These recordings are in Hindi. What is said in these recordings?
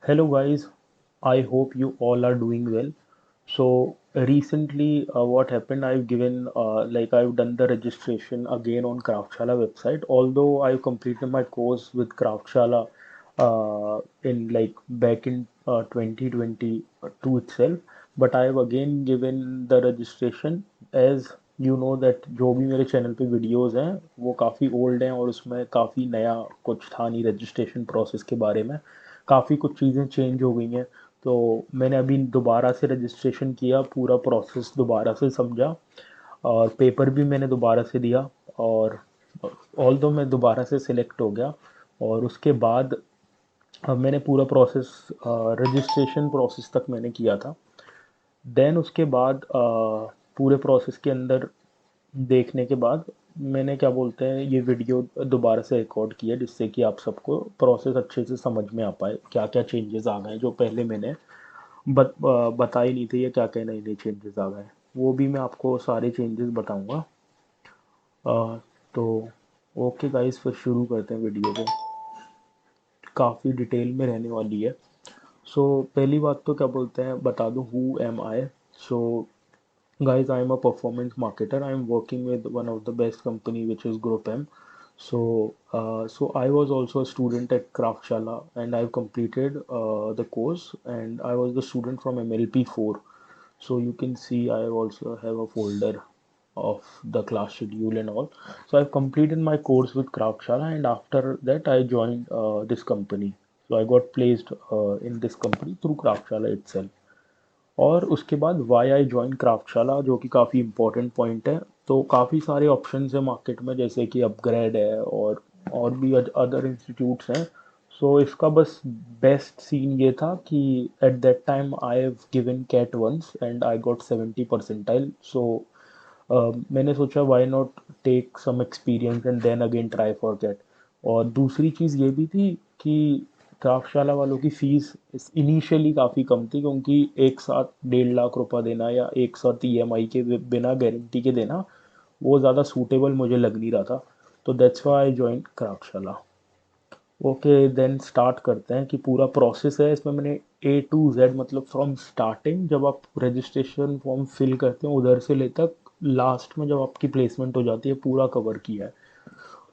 Hello guys, I hope you all are doing well. So recently, what happened? I've done the registration again on Craftshala website. Although I've completed my course with Craftshala in like back in 2022 itself, but I've again given the registration as you know that जो भी मेरे चैनल पे वीडियोस हैं वो काफ़ी ओल्ड हैं और उसमें काफ़ी नया कुछ था नहीं रजिस्ट्रेशन प्रोसेस के बारे में काफ़ी कुछ चीज़ें चेंज हो गई हैं। तो मैंने अभी दोबारा से रजिस्ट्रेशन किया, पूरा प्रोसेस दोबारा से समझा और पेपर भी मैंने दोबारा से दिया। और ऑल्दो मैं दोबारा से सिलेक्ट हो गया और उसके बाद अब मैंने पूरा प्रोसेस रजिस्ट्रेशन प्रोसेस तक मैंने किया था। देन उसके बाद पूरे प्रोसेस के अंदर देखने के बाद मैंने क्या बोलते हैं ये वीडियो दोबारा से रिकॉर्ड किया जिससे कि आप सबको प्रोसेस अच्छे से समझ में आ पाए क्या क्या चेंजेस आ गए जो पहले मैंने बताए नहीं थे या क्या क्या नए नए चेंजेस आ गए। वो भी मैं आपको सारे चेंजेस बताऊंगा। तो ओके गाइस, फिर शुरू करते हैं वीडियो को। काफ़ी डिटेल में रहने वाली है। सो पहली बात तो क्या बोलते हैं बता दूं who am I. So guys, I am a performance marketer. I am working with one of the best company which is Group M. So I was also a student at Craftshala and I've completed the course and I was the student from MLP 4. So you can see I also have a folder of the class schedule and all. So I've completed my course with Craftshala and after that I joined this company. So I got placed in this company through Craftshala itself. और उसके बाद वाई आई ज्वाइन क्राफ्टशाला जो कि काफ़ी इंपॉर्टेंट पॉइंट है। तो काफ़ी सारे ऑप्शंस हैं मार्केट में जैसे कि अपग्रेड है और भी अदर इंस्टीट्यूट्स हैं। सो इसका बस बेस्ट सीन ये था कि at that time I have given CAT once and I got 70 percentile. So मैंने सोचा why not take some experience and then again try for CAT. और दूसरी चीज़ ये भी थी कि क्राफ्टशाला वालों की फ़ीस इनिशियली काफ़ी कम थी क्योंकि एक साथ 1.5 लाख रुपए देना या एक साथ ईएमआई के बिना गारंटी के देना वो ज़्यादा सूटेबल मुझे लग नहीं रहा था। तो that's why I join Craftshala. Okay then start करते हैं कि पूरा प्रोसेस है इसमें मैंने ए टू जेड मतलब फ्रॉम स्टार्टिंग जब आप रजिस्ट्रेशन फॉर्म फिल करते हैं उधर से ले तक लास्ट में जब आपकी प्लेसमेंट हो जाती है पूरा कवर किया है।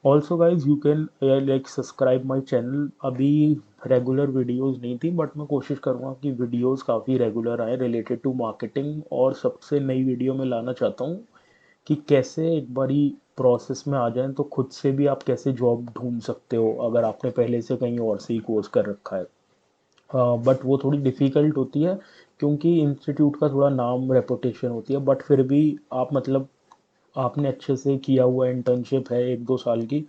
Also guys you can like subscribe my channel. अभी रेगुलर वीडियोस नहीं थी बट मैं कोशिश करूँगा कि वीडियोस काफ़ी रेगुलर आए रिलेटेड टू मार्केटिंग। और सबसे नई वीडियो में लाना चाहता हूँ कि कैसे एक बारी प्रोसेस में आ जाएं तो खुद से भी आप कैसे जॉब ढूंढ सकते हो अगर आपने पहले से कहीं और से ही कोर्स कर रखा है। बट वो थोड़ी डिफ़िकल्ट होती है क्योंकि इंस्टीट्यूट का थोड़ा नाम रेपुटेशन होती है बट फिर भी आप मतलब आपने अच्छे से किया हुआ इंटर्नशिप है 1-2 साल की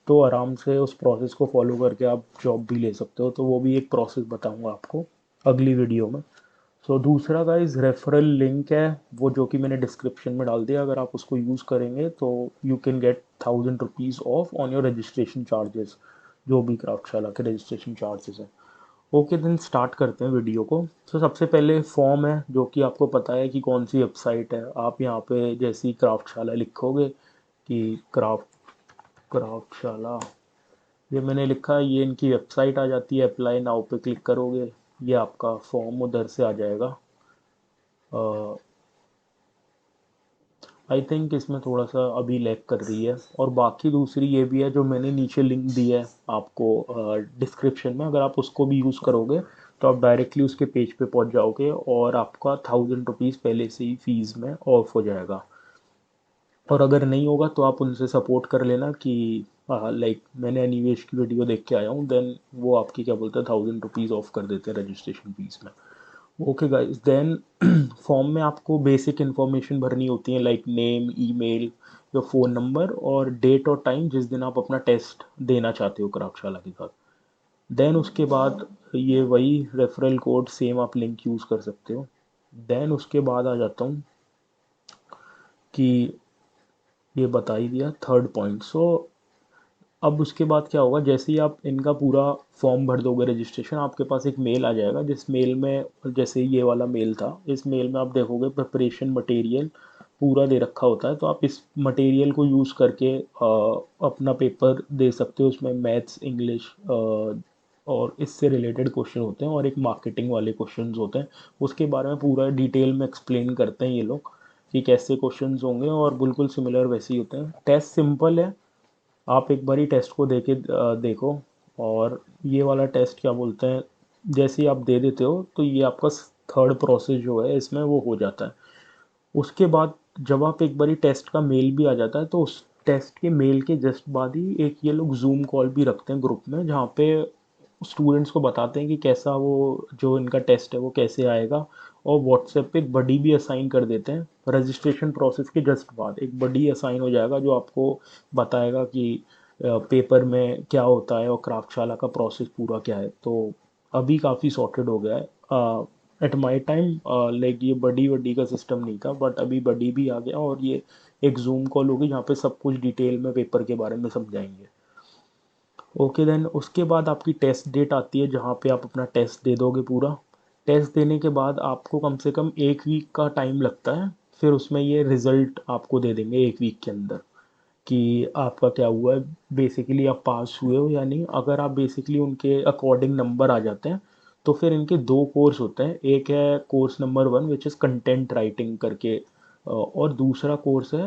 तो आराम से उस प्रोसेस को फॉलो करके आप जॉब भी ले सकते हो। तो वो भी एक प्रोसेस बताऊंगा आपको अगली वीडियो में। सो दूसरा गाइस रेफरल लिंक है वो जो कि मैंने डिस्क्रिप्शन में डाल दिया। अगर आप उसको यूज़ करेंगे तो you can get 1000 rupees of on your registration charges जो भी क्राफ्टशाला के रजिस्ट्रेशन चार्जेस हैं। ओके देन स्टार्ट करते हैं वीडियो को। तो सबसे पहले फॉर्म है जो कि आपको पता है कि कौन सी वेबसाइट है। आप यहाँ पे जैसी क्राफ्टशाला लिखोगे कि क्राफ्टशाला ये मैंने लिखा है ये इनकी वेबसाइट आ जाती है। अप्लाई नाउ पे क्लिक करोगे ये आपका फॉर्म उधर से आ जाएगा। आई थिंक इसमें थोड़ा सा अभी लैग कर रही है। और बाकी दूसरी ये भी है जो मैंने नीचे लिंक दी है आपको डिस्क्रिप्शन में। अगर आप उसको भी यूज़ करोगे तो आप डायरेक्टली उसके पेज पे पहुंच जाओगे और आपका 1000 रुपीज़ पहले से ही फीस में ऑफ हो जाएगा। और अगर नहीं होगा तो आप उनसे सपोर्ट कर लेना कि लाइक मैंने अनिवेश की वीडियो देख के आया हूँ देन वो आपकी क्या बोलते हैं 1000 रुपीज़ ऑफ कर देते हैं रजिस्ट्रेशन फीस में। ओके गाइस देन फॉर्म में आपको बेसिक इन्फॉर्मेशन भरनी होती है like name email your phone number और डेट और टाइम जिस दिन आप अपना टेस्ट देना चाहते हो क्राफ्टशाला के साथ। देन उसके बाद ये वही रेफरल कोड सेम आप लिंक यूज़ कर सकते हो। देन उसके बाद आ जाता हूँ कि ये बता ही दिया थर्ड पॉइंट। सो अब उसके बाद क्या होगा जैसे ही आप इनका पूरा फॉर्म भर दोगे रजिस्ट्रेशन आपके पास एक मेल आ जाएगा जिस मेल में जैसे ये वाला मेल था इस मेल में आप देखोगे प्रिपरेशन मटेरियल पूरा दे रखा होता है। तो आप इस मटेरियल को यूज़ करके अपना पेपर दे सकते हो। उसमें मैथ्स इंग्लिश और इससे रिलेटेड क्वेश्चन होते हैं, और एक मार्केटिंग वाले क्वेश्चंस होते हैं। उसके बारे में पूरा डिटेल में एक्सप्लेन करते हैं ये लोग कि कैसे क्वेश्चंस होंगे, और बिल्कुल सिमिलर वैसे ही होते हैं। टेस्ट सिंपल है, आप एक बार ही टेस्ट को देखो। और ये वाला टेस्ट क्या बोलते हैं, जैसे ही आप दे देते हो तो ये आपका थर्ड प्रोसेस जो है इसमें वो हो जाता है। उसके बाद जब आप एक बारी टेस्ट का मेल भी आ जाता है, तो उस टेस्ट के मेल के जस्ट बाद ही एक ये लोग जूम कॉल भी रखते हैं ग्रुप में, जहाँ पे स्टूडेंट्स को बताते हैं कि कैसा वो जो इनका टेस्ट है वो कैसे आएगा। और व्हाट्सएप पे एक बडी भी असाइन कर देते हैं। रजिस्ट्रेशन प्रोसेस के जस्ट बाद एक बडी असाइन हो जाएगा जो आपको बताएगा कि पेपर में क्या होता है और क्राफ्टशाला का प्रोसेस पूरा क्या है। तो अभी काफ़ी सॉर्टेड हो गया है। एट माई टाइम लाइक ये बडी वडी का सिस्टम नहीं था, बट अभी बडी भी आ गया, और ये एक जूम कॉल होगी जहाँ पे सब कुछ डिटेल में पेपर के बारे में समझाएंगे। ओके देन उसके बाद आपकी टेस्ट डेट आती है, जहाँ पे आप अपना टेस्ट दे दोगे पूरा। टेस्ट देने के बाद आपको कम से कम एक वीक का टाइम लगता है। फिर उसमें ये रिज़ल्ट आपको दे देंगे एक वीक के अंदर कि आपका क्या हुआ है, बेसिकली आप पास हुए हो या नहीं। अगर आप बेसिकली उनके अकॉर्डिंग नंबर आ जाते हैं, तो फिर इनके दो कोर्स होते हैं। एक है course number 1 which is content writing करके, और दूसरा कोर्स है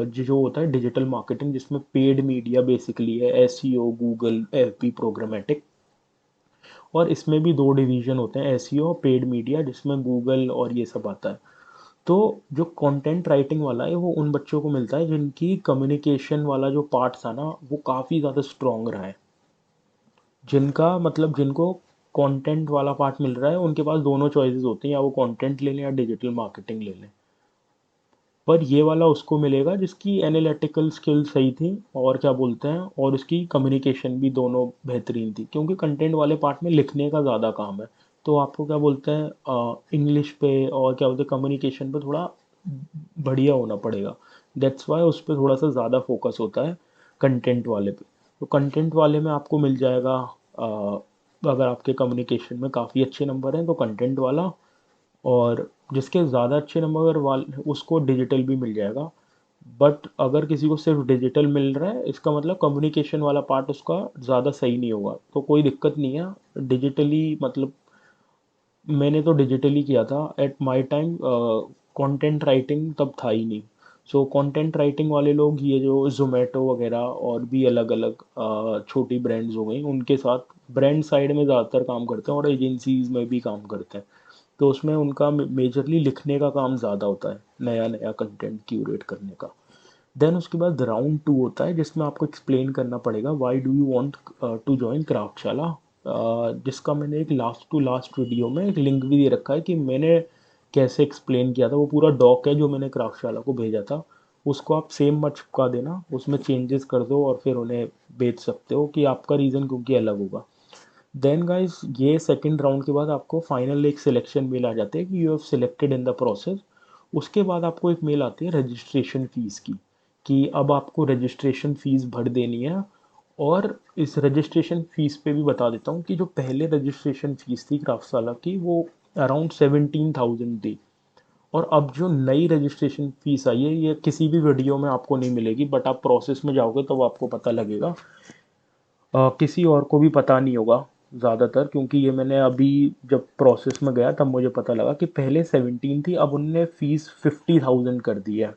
जो होता है डिजिटल मार्केटिंग, जिसमें पेड मीडिया बेसिकली है, एसईओ, गूगल, एफबी, प्रोग्रामेटिक। और इसमें भी दो डिवीजन होते हैं, एसईओ और पेड मीडिया, जिसमें गूगल और ये सब आता है। तो जो कंटेंट राइटिंग वाला है वो उन बच्चों को मिलता है जिनकी कम्युनिकेशन वाला जो पार्ट था ना वो काफ़ी ज़्यादा स्ट्रॉन्ग रहा है। जिनका मतलब जिनको कंटेंट वाला पार्ट मिल रहा है उनके पास दोनों चॉइसेस होती हैं, या वो कंटेंट ले लें या डिजिटल मार्केटिंग ले लें। पर ये वाला उसको मिलेगा जिसकी एनालिटिकल स्किल सही थी, और क्या बोलते हैं, और उसकी कम्युनिकेशन भी दोनों बेहतरीन थी, क्योंकि कंटेंट वाले पार्ट में लिखने का ज़्यादा काम है। तो आपको क्या बोलते हैं, इंग्लिश पे और क्या बोलते हैं कम्युनिकेशन पे थोड़ा बढ़िया होना पड़ेगा। दैट्स वाई उस पर थोड़ा सा ज़्यादा फोकस होता है कंटेंट वाले पे। तो कंटेंट वाले में आपको मिल जाएगा, अगर आपके कम्युनिकेशन में काफ़ी अच्छे नंबर हैं तो कंटेंट वाला, और जिसके ज़्यादा अच्छे नंबर वाल उसको डिजिटल भी मिल जाएगा। बट अगर किसी को सिर्फ डिजिटल मिल रहा है, इसका मतलब कम्युनिकेशन वाला पार्ट उसका ज़्यादा सही नहीं होगा, तो कोई दिक्कत नहीं है डिजिटली। मतलब मैंने तो डिजिटली किया था at my time, content writing तब था ही नहीं। सो कंटेंट राइटिंग वाले लोग ये जो जोमेटो वगैरह और भी अलग अलग छोटी ब्रांड्स हो गई उनके साथ ब्रांड साइड में ज़्यादातर काम करते हैं, और एजेंसीज में भी काम करते हैं। तो उसमें उनका मेजरली लिखने का काम ज़्यादा होता है, नया नया कंटेंट क्यूरेट करने का। देन उसके बाद राउंड 2 होता है, जिसमें आपको एक्सप्लेन करना पड़ेगा why do you want to join Craftshala, जिसका मैंने एक लास्ट टू लास्ट वीडियो में एक लिंक भी दे रखा है कि मैंने कैसे एक्सप्लेन किया था। वो पूरा डॉक है जो मैंने क्राफ्टशाला को भेजा था, उसको आप सेम मत चिपका देना, उसमें चेंजेस कर दो और फिर उन्हें बेच सकते हो, कि आपका रीज़न क्योंकि अलग होगा। देन गाइस ये सेकंड राउंड के बाद आपको फाइनल एक सिलेक्शन मेल आ जाते हैं कि you have selected in the process. उसके बाद आपको एक मेल आती है रजिस्ट्रेशन फ़ीस की, कि अब आपको रजिस्ट्रेशन फ़ीस भर देनी है। और इस रजिस्ट्रेशन फ़ीस पे भी बता देता हूँ कि जो पहले रजिस्ट्रेशन फ़ीस थी क्राफ्टसाला की वो अराउंड 17,000 थी। और अब जो नई रजिस्ट्रेशन फ़ीस आई है ये किसी भी वीडियो में आपको नहीं मिलेगी, बट आप प्रोसेस में जाओगे तो आपको पता लगेगा। किसी और को भी पता नहीं होगा ज़्यादातर, क्योंकि ये मैंने अभी जब प्रोसेस में गया तब मुझे पता लगा कि पहले 17 थी, अब उनने फ़ीस 50,000 कर दी है।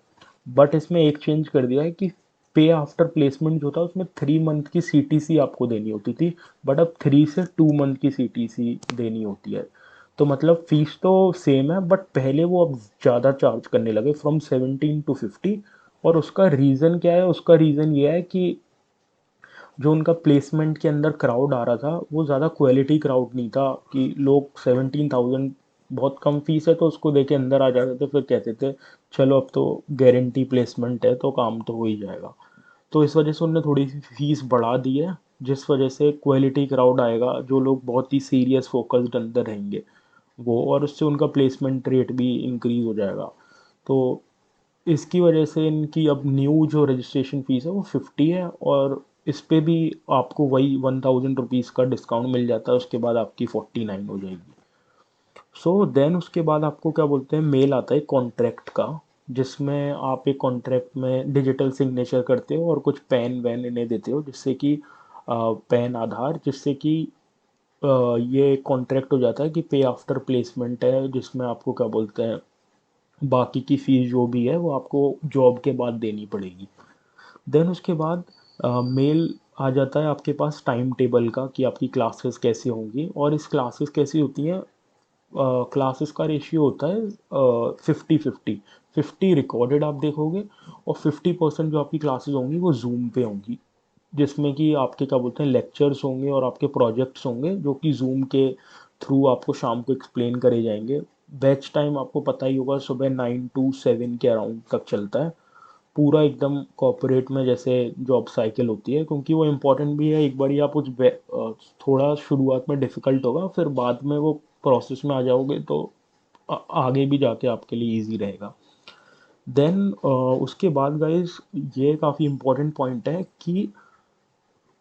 बट इसमें एक चेंज कर दिया है कि पे आफ्टर प्लेसमेंट जो था उसमें 3 मंथ की सीटीसी आपको देनी होती थी, बट अब 3 से 2 मंथ की सीटीसी देनी होती है। तो मतलब फ़ीस तो सेम है, बट पहले वो अब ज़्यादा चार्ज करने लगे फ्रॉम 17 to 50। और उसका रीज़न क्या है, उसका रीज़न ये है कि जो उनका प्लेसमेंट के अंदर क्राउड आ रहा था वो ज़्यादा क्वालिटी क्राउड नहीं था, कि लोग 17,000 बहुत कम फीस है तो उसको देके अंदर आ जाते थे, फिर कहते थे चलो अब तो गारंटी प्लेसमेंट है तो काम तो हो ही जाएगा। तो इस वजह से उन्होंने थोड़ी सी फीस बढ़ा दी है, जिस वजह से क्वालिटी क्राउड आएगा, जो लोग बहुत ही सीरियस फोकस्ड अंदर रहेंगे वो, और उससे उनका प्लेसमेंट रेट भी इंक्रीज़ हो जाएगा। तो इसकी वजह से इनकी अब न्यू जो रजिस्ट्रेशन फ़ीस है वो 50 है, और इस पे भी आपको वही 1,000 रुपीज़ का डिस्काउंट मिल जाता है, उसके बाद आपकी 49 हो जाएगी। सो देन उसके बाद आपको क्या बोलते हैं मेल आता है कॉन्ट्रैक्ट का, जिसमें आप एक कॉन्ट्रैक्ट में डिजिटल सिग्नेचर करते हो और कुछ पेन वैन इन्हें देते हो, जिससे कि पेन आधार, जिससे कि ये कॉन्ट्रैक्ट हो जाता है कि पे आफ्टर प्लेसमेंट है, जिसमें आपको क्या बोलते हैं, बाकी की फीस जो भी है वो आपको जॉब के बाद देनी पड़ेगी। देन उसके बाद मेल आ जाता है आपके पास टाइम टेबल का कि आपकी क्लासेस कैसी होंगी, और इस क्लासेस कैसी होती हैं। क्लासेस का रेशियो होता है 50-50। 50 रिकॉर्डेड आप देखोगे, और 50% जो आपकी क्लासेस होंगी वो जूम पे होंगी, जिसमें कि आपके क्या बोलते हैं लेक्चर्स होंगे और आपके प्रोजेक्ट्स होंगे जो कि जूम के थ्रू आपको शाम को एक्सप्लेन करे जाएंगे। बैच टाइम आपको पता ही होगा, सुबह 9 to 7 के अराउंड तक चलता है। पूरा एकदम कॉर्पोरेट में जैसे जॉब साइकिल होती है, क्योंकि वो इम्पोर्टेंट भी है। एक बार आप थोड़ा शुरुआत में डिफ़िकल्ट होगा, फिर बाद में वो प्रोसेस में आ जाओगे तो आगे भी जाके आपके लिए इजी रहेगा। देन उसके बाद गाइस, ये काफ़ी इम्पोर्टेंट पॉइंट है कि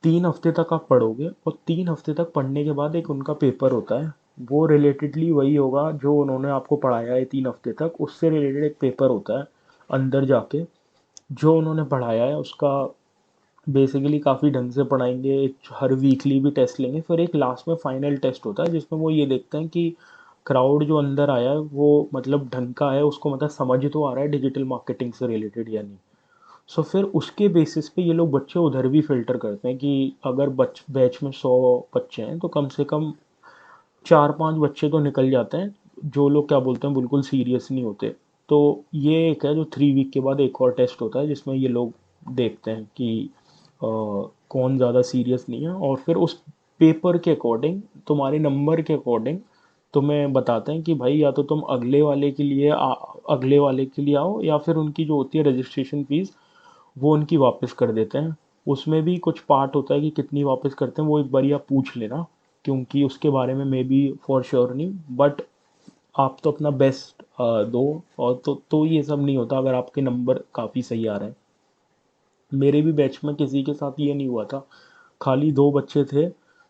3 हफ्ते तक आप पढ़ोगे, और 3 हफ्ते तक पढ़ने के बाद एक उनका पेपर होता है। वो रिलेटेडली वही होगा जो उन्होंने आपको पढ़ाया है 3 हफ्ते तक, उससे रिलेटेड एक पेपर होता है अंदर जाके। जो उन्होंने पढ़ाया है उसका बेसिकली काफ़ी ढंग से पढ़ाएंगे, हर वीकली भी टेस्ट लेंगे, फिर एक लास्ट में फाइनल टेस्ट होता है जिसमें वो ये देखते हैं कि क्राउड जो अंदर आया है वो मतलब ढंग का है, उसको मतलब समझ तो आ रहा है डिजिटल मार्केटिंग से रिलेटेड या नहीं। सो फिर उसके बेसिस पे ये लोग बच्चे उधर भी फिल्टर करते हैं कि अगर बैच में 100 बच्चे हैं तो कम से कम 4-5 बच्चे तो निकल जाते हैं, जो लोग क्या बोलते हैं बिल्कुल सीरियस नहीं होते। तो ये एक है जो 3 वीक के बाद एक और टेस्ट होता है, जिसमें ये लोग देखते हैं कि कौन ज़्यादा सीरियस नहीं है, और फिर उस पेपर के अकॉर्डिंग, तुम्हारे नंबर के अकॉर्डिंग तुम्हें बताते हैं कि भाई या तो तुम अगले वाले के लिए आओ, या फिर उनकी जो होती है रजिस्ट्रेशन फीस वो उनकी वापस कर देते हैं। उसमें भी कुछ पार्ट होता है कि कितनी वापस करते हैं, वो एक बार आप पूछ लेना, क्योंकि उसके बारे में मे बी फॉर श्योर नहीं, बट आप तो अपना बेस्ट दो। और तो ये सब नहीं होता अगर आपके नंबर काफ़ी सही आ रहे हैं। मेरे भी बैच में किसी के साथ ये नहीं हुआ था। खाली 2 बच्चे थे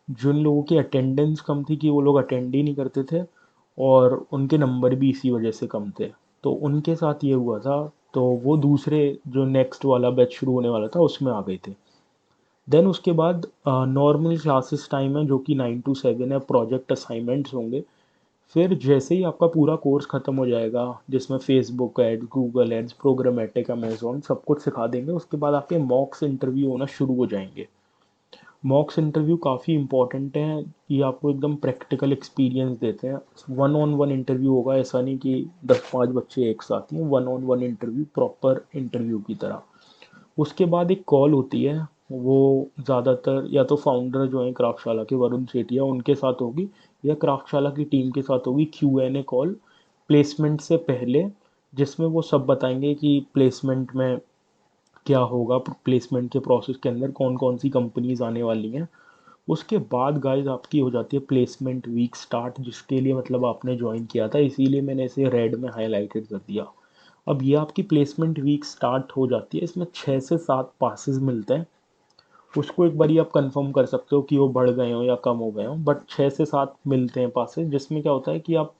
जिन लोगों की अटेंडेंस कम थी कि वो लोग अटेंड ही नहीं करते थे, और उनके नंबर भी इसी वजह से कम थे। तो उनके साथ ये हुआ था, तो वो दूसरे जो नेक्स्ट वाला बैच शुरू होने वाला था उसमें आ गए थे। देन उसके बाद नॉर्मल क्लासेस टाइम है जो कि 9 to 7 है, प्रोजेक्ट असाइनमेंट्स होंगे। फिर जैसे ही आपका पूरा कोर्स ख़त्म हो जाएगा, जिसमें Facebook ads, Google ads, programmatic, Amazon सब कुछ सिखा देंगे, उसके बाद आपके मॉक्स इंटरव्यू होना शुरू हो जाएंगे। मॉक्स इंटरव्यू काफ़ी इंपॉर्टेंट हैं, ये आपको एकदम प्रैक्टिकल एक्सपीरियंस देते हैं। वन ऑन वन इंटरव्यू होगा, ऐसा नहीं कि 10-5 बच्चे एक साथ ही, one on one interview, proper interview की तरह। उसके बाद एक कॉल होती है, वो ज़्यादातर या तो फाउंडर जो हैं क्राफ्टशाला के, वरुण सेठिया, उनके साथ होगी, या क्राफ्टशाला की टीम के साथ होगी, Q&A कॉल प्लेसमेंट से पहले, जिसमें वो सब बताएंगे कि प्लेसमेंट में क्या होगा, प्लेसमेंट के प्रोसेस के अंदर कौन कौन सी कंपनीज आने वाली हैं। उसके बाद गाइस आपकी हो जाती है प्लेसमेंट वीक स्टार्ट, जिसके लिए मतलब आपने ज्वाइन किया था, इसीलिए मैंने इसे रेड में हाईलाइटेड कर दिया। अब ये आपकी प्लेसमेंट वीक स्टार्ट हो जाती है, इसमें 6 से 7 पासेस मिलते हैं। उसको एक बारी आप कंफर्म कर सकते हो कि वो बढ़ गए हो या कम हो गए हो, बट 6 से 7 मिलते हैं पासेस, जिसमें क्या होता है कि आप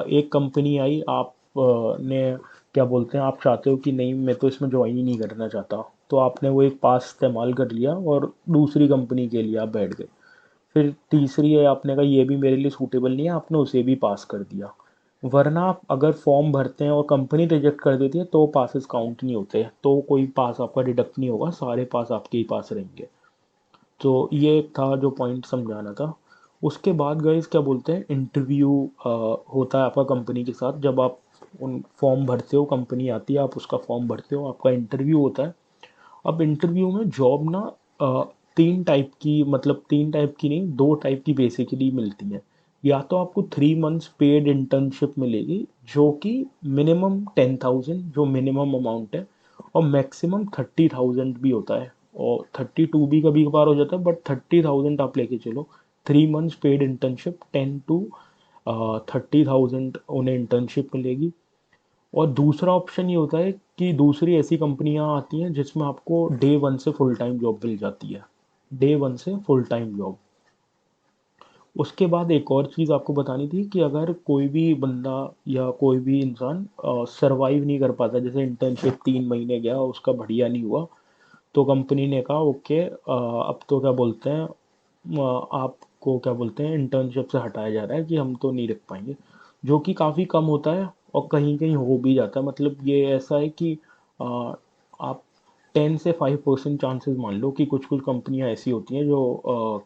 एक कंपनी आई, आप ने क्या बोलते हैं, आप चाहते हो कि नहीं मैं तो इसमें ज्वाइन ही नहीं करना चाहता, तो आपने वो एक पास इस्तेमाल कर लिया और दूसरी कंपनी के लिए आप बैठ गए। फिर तीसरी है, आपने कहा ये भी मेरे लिए सूटेबल नहीं है, आपने उसे भी पास कर दिया। वरना आप अगर फॉर्म भरते हैं और कंपनी रिजेक्ट कर देती है तो पासेस काउंट नहीं होते, तो कोई पास आपका डिडक्ट नहीं होगा, सारे पास आपके ही पास रहेंगे। तो ये एक था जो पॉइंट समझाना था। उसके बाद गाइस क्या बोलते हैं, इंटरव्यू होता है आपका कंपनी के साथ। जब आप उन फॉर्म भरते हो, कंपनी आती है, आप उसका फॉर्म भरते हो, आपका इंटरव्यू होता है। अब इंटरव्यू में जॉब ना 3 टाइप की, मतलब 3 टाइप की नहीं, 2 टाइप की बेसिकली मिलती है। या तो आपको 3 मंथ्स पेड इंटर्नशिप मिलेगी, जो कि मिनिमम 10,000 जो मिनिमम अमाउंट है, और मैक्सिमम 30,000 भी होता है, और 32 भी कभी कभार हो जाता है, बट 30,000 आप लेके चलो। 3 मंथ्स पेड इंटर्नशिप, 10 to 30,000 उन्हें इंटर्नशिप मिलेगी। और दूसरा ऑप्शन ये होता है कि दूसरी ऐसी कंपनियां आती हैं जिसमें आपको डे 1 से फुल टाइम जॉब मिल जाती है। डे 1 से फुल टाइम जॉब। उसके बाद एक और चीज़ आपको बतानी थी कि अगर कोई भी बंदा या कोई भी इंसान सरवाइव नहीं कर पाता, जैसे इंटर्नशिप 3 महीने गया उसका बढ़िया नहीं हुआ, तो कंपनी ने कहा ओके, अब तो क्या बोलते हैं, आप आपको क्या बोलते हैं इंटर्नशिप से हटाया जा रहा है कि हम तो नहीं रख पाएंगे, जो कि काफ़ी कम होता है और कहीं कहीं हो भी जाता है। मतलब ये ऐसा है कि आप 10 से 5% चांसेस मान लो कि कुछ कुछ कंपनियां ऐसी होती हैं जो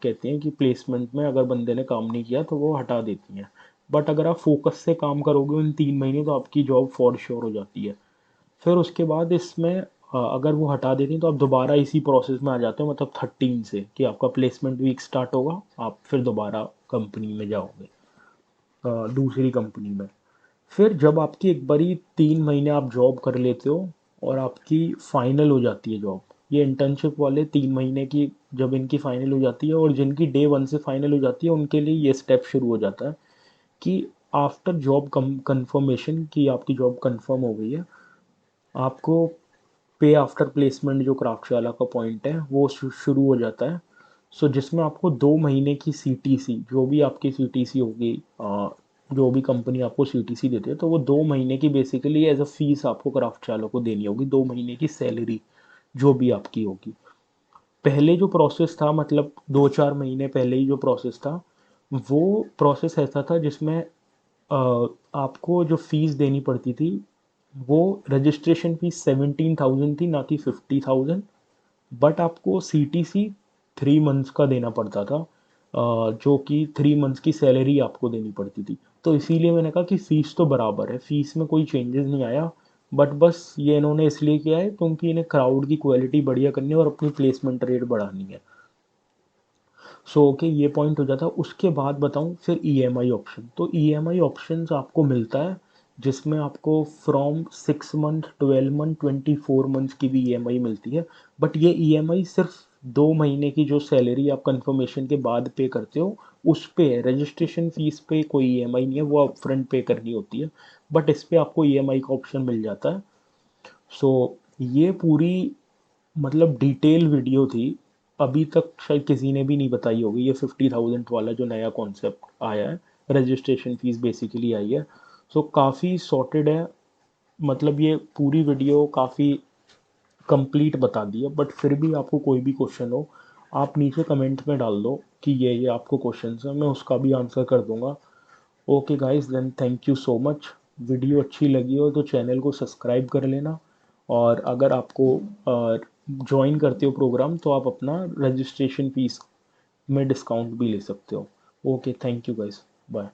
कहती हैं कि प्लेसमेंट में अगर बंदे ने काम नहीं किया तो वो हटा देती हैं। बट अगर आप फोकस से काम करोगे उन 3 महीने तो आपकी जॉब फॉर श्योर हो जाती है। फिर उसके बाद इसमें अगर वो हटा देती हैं तो आप दोबारा इसी प्रोसेस में आ जाते हो, मतलब 13 से कि आपका प्लेसमेंट वीक स्टार्ट होगा, आप फिर दोबारा कंपनी में जाओगे, दूसरी कंपनी में। फिर जब आपकी एक बारी 3 महीने आप जॉब कर लेते हो और आपकी फाइनल हो जाती है जॉब, ये इंटर्नशिप वाले 3 महीने की जब इनकी फाइनल हो जाती है और जिनकी डे 1 से फाइनल हो जाती है उनके लिए ये स्टेप शुरू हो जाता है कि आफ्टर जॉब कंफर्मेशन कि आपकी जॉब कंफर्म हो गई है, आपको पे आफ्टर प्लेसमेंट जो क्राफ्टशाला का पॉइंट है वो शुरू हो जाता है। सो जिसमें आपको 2 महीने की सीटीसी, जो भी आपकी सीटीसी होगी, जो भी कंपनी आपको सीटीसी देती है तो वो 2 महीने की बेसिकली एज अ फीस आपको क्राफ्टशाला को देनी होगी, 2 महीने की सैलरी जो भी आपकी होगी। पहले जो प्रोसेस था, मतलब 2 4 महीने पहले ही जो प्रोसेस था, वो प्रोसेस ऐसा था जिसमें आपको जो फीस देनी पड़ती थी वो रजिस्ट्रेशन फीस 17,000 थी, ना कि 50,000। बट आपको सी टी सी 3 मंथ्स का देना पड़ता था, जो कि 3 मंथ्स की सैलरी आपको देनी पड़ती थी। तो इसीलिए मैंने कहा कि फ़ीस तो बराबर है, फ़ीस में कोई चेंजेस नहीं आया। बट बस ये इन्होंने इसलिए किया है क्योंकि इन्हें क्राउड की क्वालिटी बढ़िया करनी है और अपनी प्लेसमेंट रेट बढ़ानी है। सो ओके, ये पॉइंट हो जाता है। उसके बाद बताऊँ फिर ईएमआई ऑप्शन। तो ईएमआई ऑप्शंस आपको मिलता है जिसमें आपको फ्रॉम 6 मंथ, 12 मंथ, 24 मंथ्स की भी ईएमआई मिलती है। बट ये ईएमआई सिर्फ 2 महीने की जो सैलरी आप कंफर्मेशन के बाद पे करते हो उस पे है, रजिस्ट्रेशन फीस पे कोई ईएमआई नहीं है, वो आप फ्रंट पे करनी होती है। बट इस पे आपको ईएमआई का ऑप्शन मिल जाता है। सो ये पूरी मतलब डिटेल वीडियो थी, अभी तक शायद किसी ने भी नहीं बताई होगी, ये 50,000 वाला जो नया कॉन्सेप्ट आया है, रजिस्ट्रेशन फीस बेसिकली आई है। सो काफ़ी सॉर्टेड है, मतलब ये पूरी वीडियो काफ़ी कंप्लीट बता दी है। बट फिर भी आपको कोई भी क्वेश्चन हो आप नीचे कमेंट में डाल दो कि ये आपको क्वेश्चन है, मैं उसका भी आंसर कर दूंगा। Okay guys, then thank you so much. Video अच्छी लगी हो तो चैनल को सब्सक्राइब कर लेना, और अगर आपको ज्वाइन करते हो प्रोग्राम तो आप अपना रजिस्ट्रेशन फीस में डिस्काउंट भी ले सकते हो। Okay, thank you guys, bye.